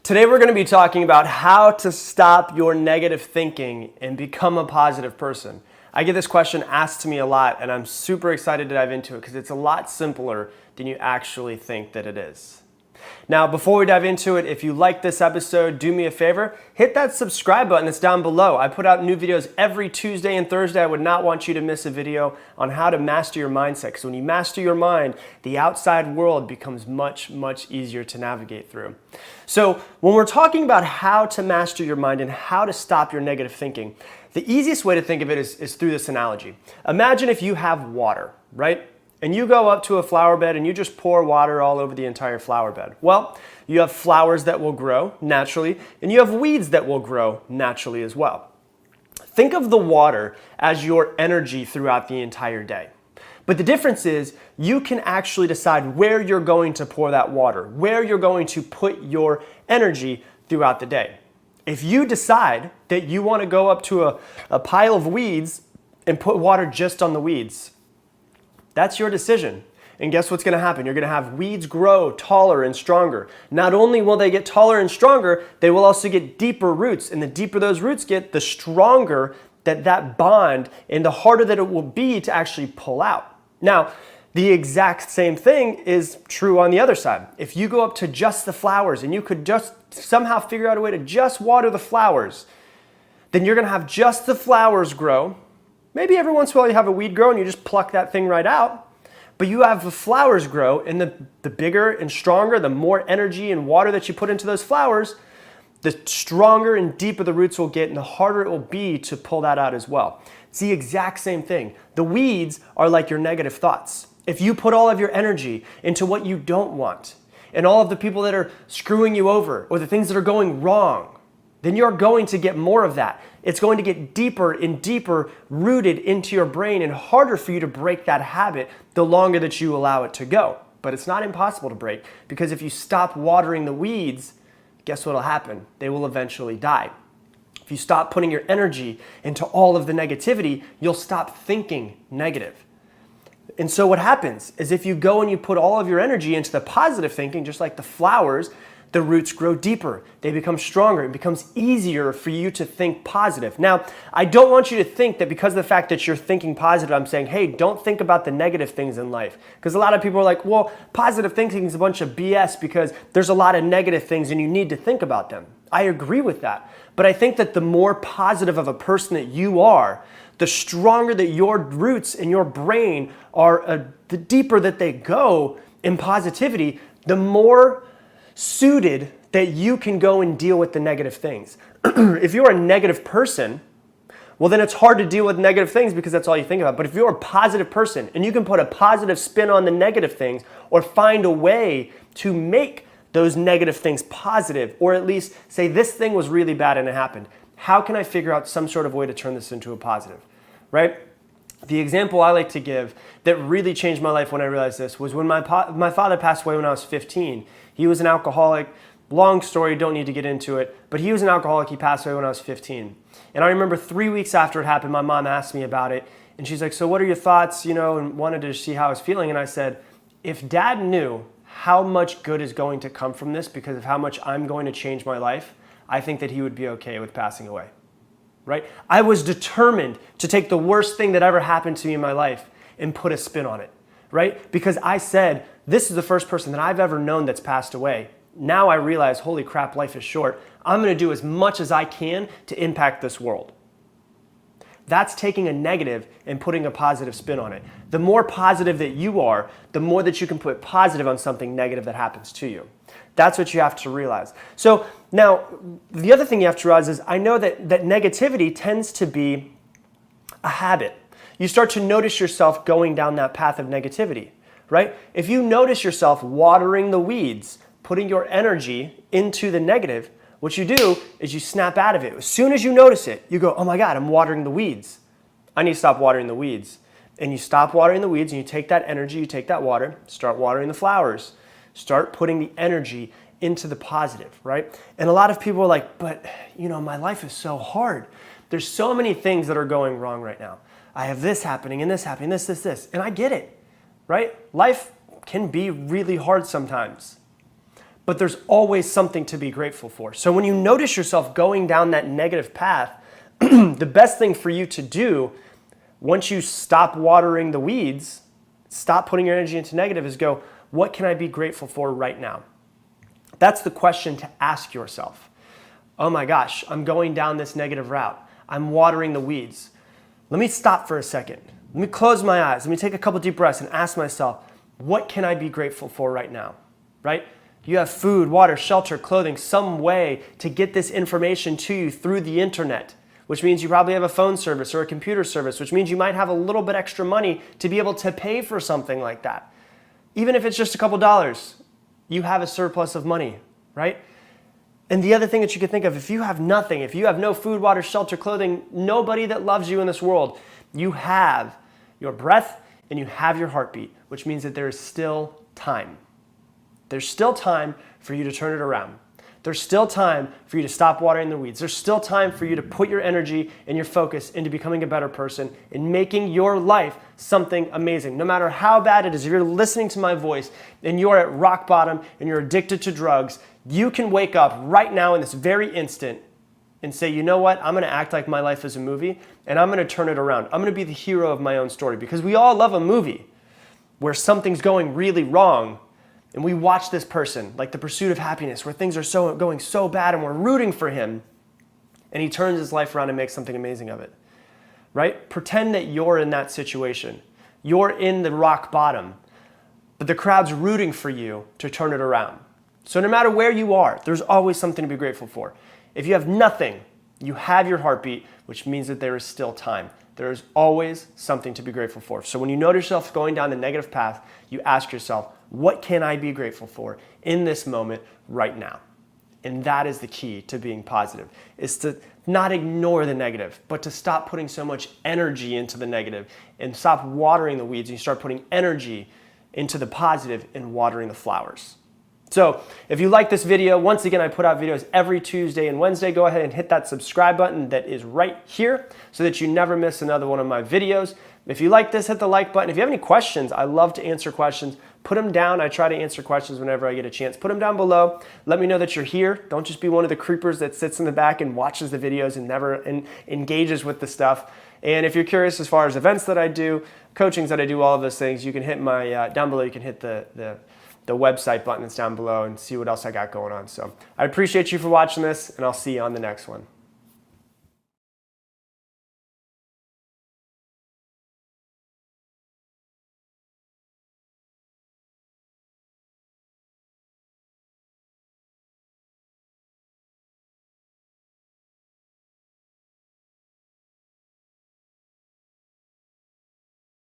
Today we're going to be talking about how to stop your negative thinking and become a positive person. I get this question asked to me a lot, and I'm super excited to dive into it because it's a lot simpler than you actually think that it is. Now, before we dive into it, if you like this episode, do me a favor, hit that subscribe button that's down below. I put out new videos every Tuesday and Thursday. I would not want you to miss a video on how to master your mindset, because when you master your mind, the outside world becomes much, much easier to navigate through. So when we're talking about how to master your mind and how to stop your negative thinking, the easiest way to think of it is through this analogy. Imagine if you have water, right? And you go up to a flower bed and you just pour water all over the entire flower bed. Well, you have flowers that will grow naturally, and you have weeds that will grow naturally as well. Think of the water as your energy throughout the entire day. But the difference is you can actually decide where you're going to pour that water, where you're going to put your energy throughout the day. If you decide that you want to go up to a pile of weeds and put water just on the weeds, that's your decision. And guess what's going to happen? You're going to have weeds grow taller and stronger. Not only will they get taller and stronger, they will also get deeper roots. And the deeper those roots get, the stronger that bond and the harder that it will be to actually pull out. Now, the exact same thing is true on the other side. If you go up to just the flowers and you could just somehow figure out a way to just water the flowers, then you're going to have just the flowers grow. Maybe every once in a while you have a weed grow and you just pluck that thing right out. But you have the flowers grow, and the bigger and stronger, the more energy and water that you put into those flowers, the stronger and deeper the roots will get and the harder it will be to pull that out as well. It's the exact same thing. The weeds are like your negative thoughts. If you put all of your energy into what you don't want and all of the people that are screwing you over or the things that are going wrong, then you're going to get more of that. It's going to get deeper and deeper rooted into your brain and harder for you to break that habit the longer that you allow it to go. But it's not impossible to break, because if you stop watering the weeds, guess what will happen? They will eventually die. If you stop putting your energy into all of the negativity, you'll stop thinking negative. And so what happens is if you go and you put all of your energy into the positive thinking, just like the flowers, the roots grow deeper, they become stronger, it becomes easier for you to think positive. Now, I don't want you to think that because of the fact that you're thinking positive, I'm saying, hey, don't think about the negative things in life. Because a lot of people are like, well, positive thinking is a bunch of BS because there's a lot of negative things and you need to think about them. I agree with that. But I think that the more positive of a person that you are, the stronger that your roots and your brain are, the deeper that they go in positivity, the more suited that you can go and deal with the negative things. If you're a negative person, well, then it's hard to deal with negative things because that's all you think about. But if you're a positive person and you can put a positive spin on the negative things or find a way to make those negative things positive, or at least say this thing was really bad and it happened, how can I figure out some sort of way to turn this into a positive, right? The example I like to give that really changed my life when I realized this was when my father passed away when I was 15. He was an alcoholic. Long story, don't need to get into it, but he was an alcoholic. He passed away when I was 15. And I remember 3 weeks after it happened, my mom asked me about it, and she's like, so what are your thoughts, and wanted to see how I was feeling. And I said, if Dad knew how much good is going to come from this because of how much I'm going to change my life, I think that he would be okay with passing away. Right? I was determined to take the worst thing that ever happened to me in my life and put a spin on it, right? Because I said, this is the first person that I've ever known that's passed away. Now I realize, holy crap, life is short. I'm going to do as much as I can to impact this world. That's taking a negative and putting a positive spin on it. The more positive that you are, the more that you can put positive on something negative that happens to you. That's what you have to realize. So now, the other thing you have to realize is I know that negativity tends to be a habit. You start to notice yourself going down that path of negativity, right? If you notice yourself watering the weeds, putting your energy into the negative, what you do is you snap out of it. As soon as you notice it, you go, oh my God, I'm watering the weeds. I need to stop watering the weeds. And you stop watering the weeds and you take that energy, you take that water, start watering the flowers. Start putting the energy into the positive, right? And a lot of people are like, but my life is so hard. There's so many things that are going wrong right now. I have this happening and this happening, this. And I get it, right? Life can be really hard sometimes. but there's always something to be grateful for. So when you notice yourself going down that negative path, the best thing for you to do once you stop watering the weeds, stop putting your energy into negative, is go, what can I be grateful for right now? That's the question to ask yourself. Oh my gosh, I'm going down this negative route. I'm watering the weeds. Let me stop for a second. Let me close my eyes. Let me take a couple deep breaths and ask myself, what can I be grateful for right now? Right? You have food, water, shelter, clothing, some way to get this information to you through the internet, which means you probably have a phone service or a computer service, which means you might have a little bit extra money to be able to pay for something like that. Even if it's just a couple dollars, you have a surplus of money, right? And the other thing that you could think of, if you have nothing, if you have no food, water, shelter, clothing, nobody that loves you in this world, you have your breath and you have your heartbeat, which means that there is still time. There's still time for you to turn it around. There's still time for you to stop watering the weeds. There's still time for you to put your energy and your focus into becoming a better person and making your life something amazing. No matter how bad it is, if you're listening to my voice and you're at rock bottom and you're addicted to drugs, you can wake up right now in this very instant and say, you know what, I'm going to act like my life is a movie and I'm going to turn it around. I'm going to be the hero of my own story, because we all love a movie where something's going really wrong and we watch this person, like The Pursuit of Happiness, where things are going so bad and we're rooting for him and he turns his life around and makes something amazing of it, right? Pretend that you're in that situation. You're in the rock bottom, but the crowd's rooting for you to turn it around. So no matter where you are, there's always something to be grateful for. If you have nothing, you have your heartbeat, which means that there is still time. There is always something to be grateful for. So when you notice yourself going down the negative path, you ask yourself, what can I be grateful for in this moment right now? And that is the key to being positive, is to not ignore the negative, but to stop putting so much energy into the negative and stop watering the weeds, and you start putting energy into the positive and watering the flowers. So if you like this video, once again, I put out videos every Tuesday and Wednesday. Go ahead and hit that subscribe button that is right here so that you never miss another one of my videos. If you like this, hit the like button. If you have any questions, I love to answer questions. Put them down. I try to answer questions whenever I get a chance. Put them down below. Let me know that you're here. Don't just be one of the creepers that sits in the back and watches the videos and never engages with the stuff. And if you're curious as far as events that I do, coachings that I do, all of those things, you can hit my, down below, you can hit the website button that's down below and see what else I got going on. So I appreciate you for watching this, and I'll see you on the next one.